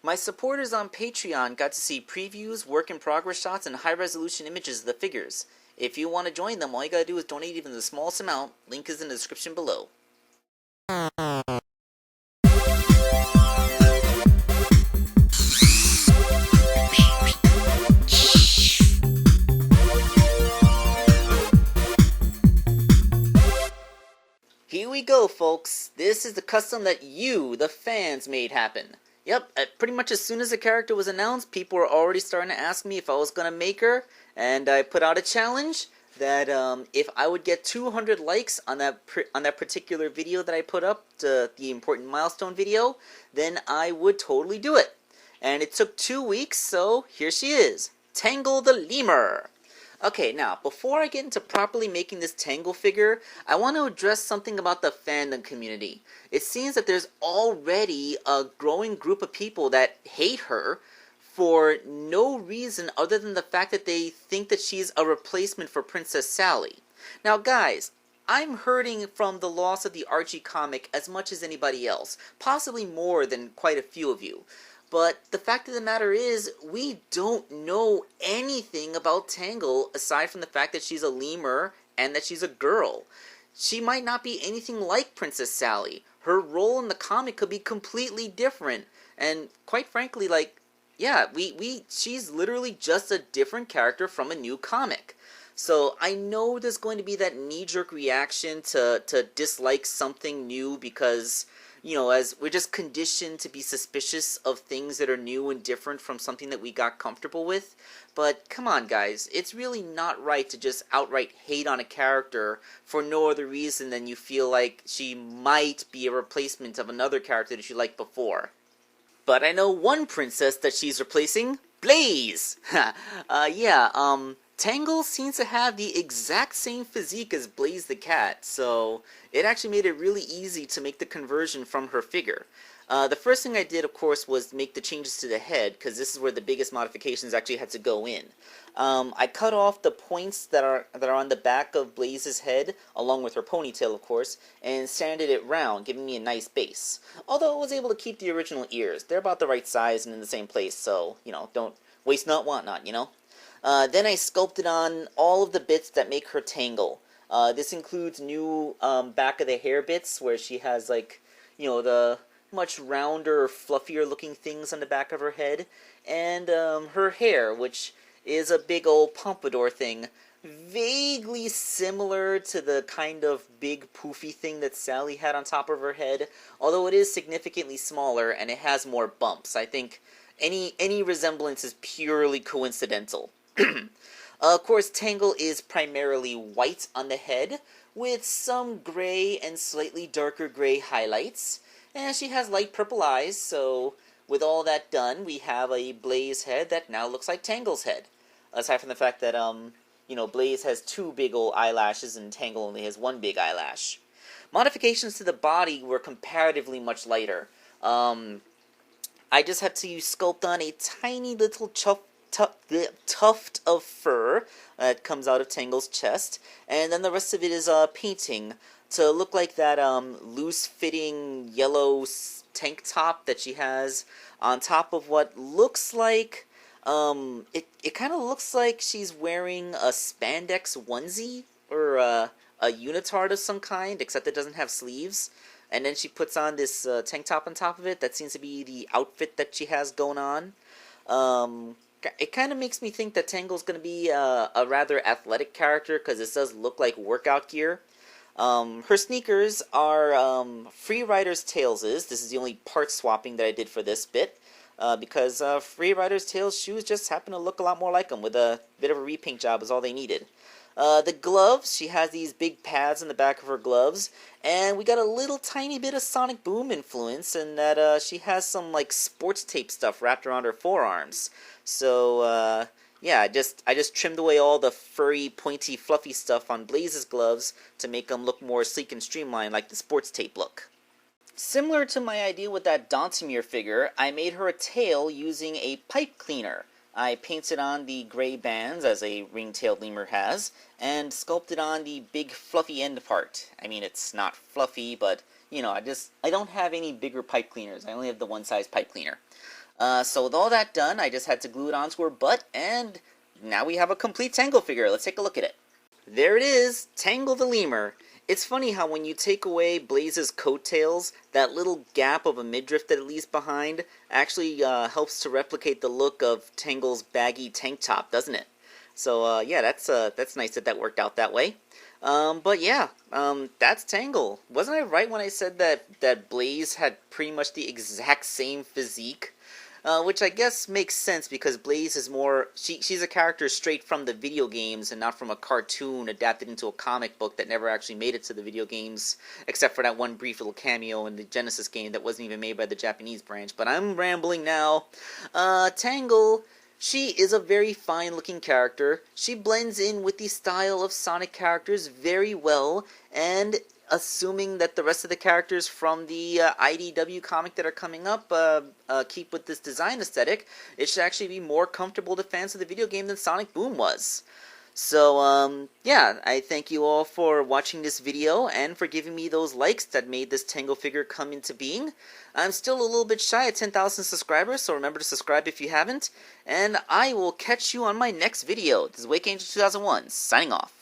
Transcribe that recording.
My supporters on Patreon got to see previews, work-in-progress shots, and high-resolution images of the figures. If you want to join them, all you gotta do is donate even the smallest amount. Link is in the description below. Here we go, folks. This is the custom that you, the fans, made happen. Yep, pretty much as soon as the character was announced, people were already starting to ask me if I was going to make her, and I put out a challenge that if I would get 200 likes on that particular video that I put up, the important milestone video, then I would totally do it. And it took 2 weeks, so here she is, Tangle the Lemur. Okay, now, before I get into properly making this Tangle figure, I want to address something about the fandom community. It seems that there's already a growing group of people that hate her for no reason other than the fact that they think that she's a replacement for Princess Sally. Now, guys, I'm hurting from the loss of the Archie comic as much as anybody else, possibly more than quite a few of you. But the fact of the matter is, we don't know anything about Tangle aside from the fact that she's a lemur and that she's a girl. She might not be anything like Princess Sally. Her role in the comic could be completely different. And quite frankly, yeah, she's literally just a different character from a new comic. So I know there's going to be that knee-jerk reaction to dislike something new because, you know, as we're just conditioned to be suspicious of things that are new and different from something that we got comfortable with. But come on, guys, it's really not right to just outright hate on a character for no other reason than you feel like she might be a replacement of another character that you liked before. But I know one princess that she's replacing, Blaze! Tangle seems to have the exact same physique as Blaze the cat, so it actually made it really easy to make the conversion from her figure. The first thing I did, of course, was make the changes to the head, because this is where the biggest modifications actually had to go in. I cut off the points that are on the back of Blaze's head, along with her ponytail, of course, and sanded it round, giving me a nice base. Although I was able to keep the original ears. They're about the right size and in the same place, so, you know, don't waste not, want not, you know? Then I sculpted on all of the bits that make her Tangle. This includes new back of the hair bits, where she has, like, you know, the much rounder, fluffier looking things on the back of her head, and her hair, which is a big old pompadour thing, vaguely similar to the kind of big poofy thing that Sally had on top of her head, although it is significantly smaller and it has more bumps. I think any resemblance is purely coincidental. Of course, Tangle is primarily white on the head, with some gray and slightly darker gray highlights, and she has light purple eyes, so with all that done, we have a Blaze head that now looks like Tangle's head. Aside from the fact that, you know, Blaze has 2 big old eyelashes and Tangle only has 1 big eyelash. Modifications to the body were comparatively much lighter. I just had to sculpt on a tiny little tuft of fur that comes out of Tangle's chest, and then the rest of it is painting to look like that loose-fitting yellow tank top that she has on top of what looks like it kind of looks like she's wearing a spandex onesie or a unitard of some kind, except it doesn't have sleeves. And then she puts on this tank top on top of it. That seems to be the outfit that she has going on. It kind of makes me think that Tangle's going to be a rather athletic character, because this does look like workout gear. Her sneakers are Free Rider's Tails'. This is the only part swapping that I did for this bit, because Free Rider's Tails' shoes just happen to look a lot more like them, with a bit of a repaint job is all they needed. The gloves, she has these big pads in the back of her gloves, and we got a little tiny bit of Sonic Boom influence in that she has some like sports tape stuff wrapped around her forearms. So yeah, I just trimmed away all the furry, pointy, fluffy stuff on Blaze's gloves to make them look more sleek and streamlined, like the sports tape look. Similar to my idea with that Dauntemir figure, I made her a tail using a pipe cleaner. I painted on the gray bands, as a ring-tailed lemur has, and sculpted on the big fluffy end part. I mean, it's not fluffy, but, you know, I don't have any bigger pipe cleaners. I only have the one-size pipe cleaner. So with all that done, I just had to glue it onto her butt, and now we have a complete Tangle figure. Let's take a look at it. There it is, Tangle the lemur. It's funny how when you take away Blaze's coattails, that little gap of a midriff that it leaves behind actually helps to replicate the look of Tangle's baggy tank top, doesn't it? So yeah, that's nice that worked out that way. But yeah, that's Tangle. Wasn't I right when I said that Blaze had pretty much the exact same physique? Which I guess makes sense because Blaze is more... She's a character straight from the video games and not from a cartoon adapted into a comic book that never actually made it to the video games, except for that one brief little cameo in the Genesis game that wasn't even made by the Japanese branch. But I'm rambling now. Tangle... She is a very fine-looking character. She blends in with the style of Sonic characters very well, and assuming that the rest of the characters from the IDW comic that are coming up keep with this design aesthetic, it should actually be more comfortable to fans of the video game than Sonic Boom was. So, yeah, I thank you all for watching this video and for giving me those likes that made this Tangle figure come into being. I'm still a little bit shy at 10,000 subscribers, so remember to subscribe if you haven't. And I will catch you on my next video. This is Wake Angel 2001, signing off.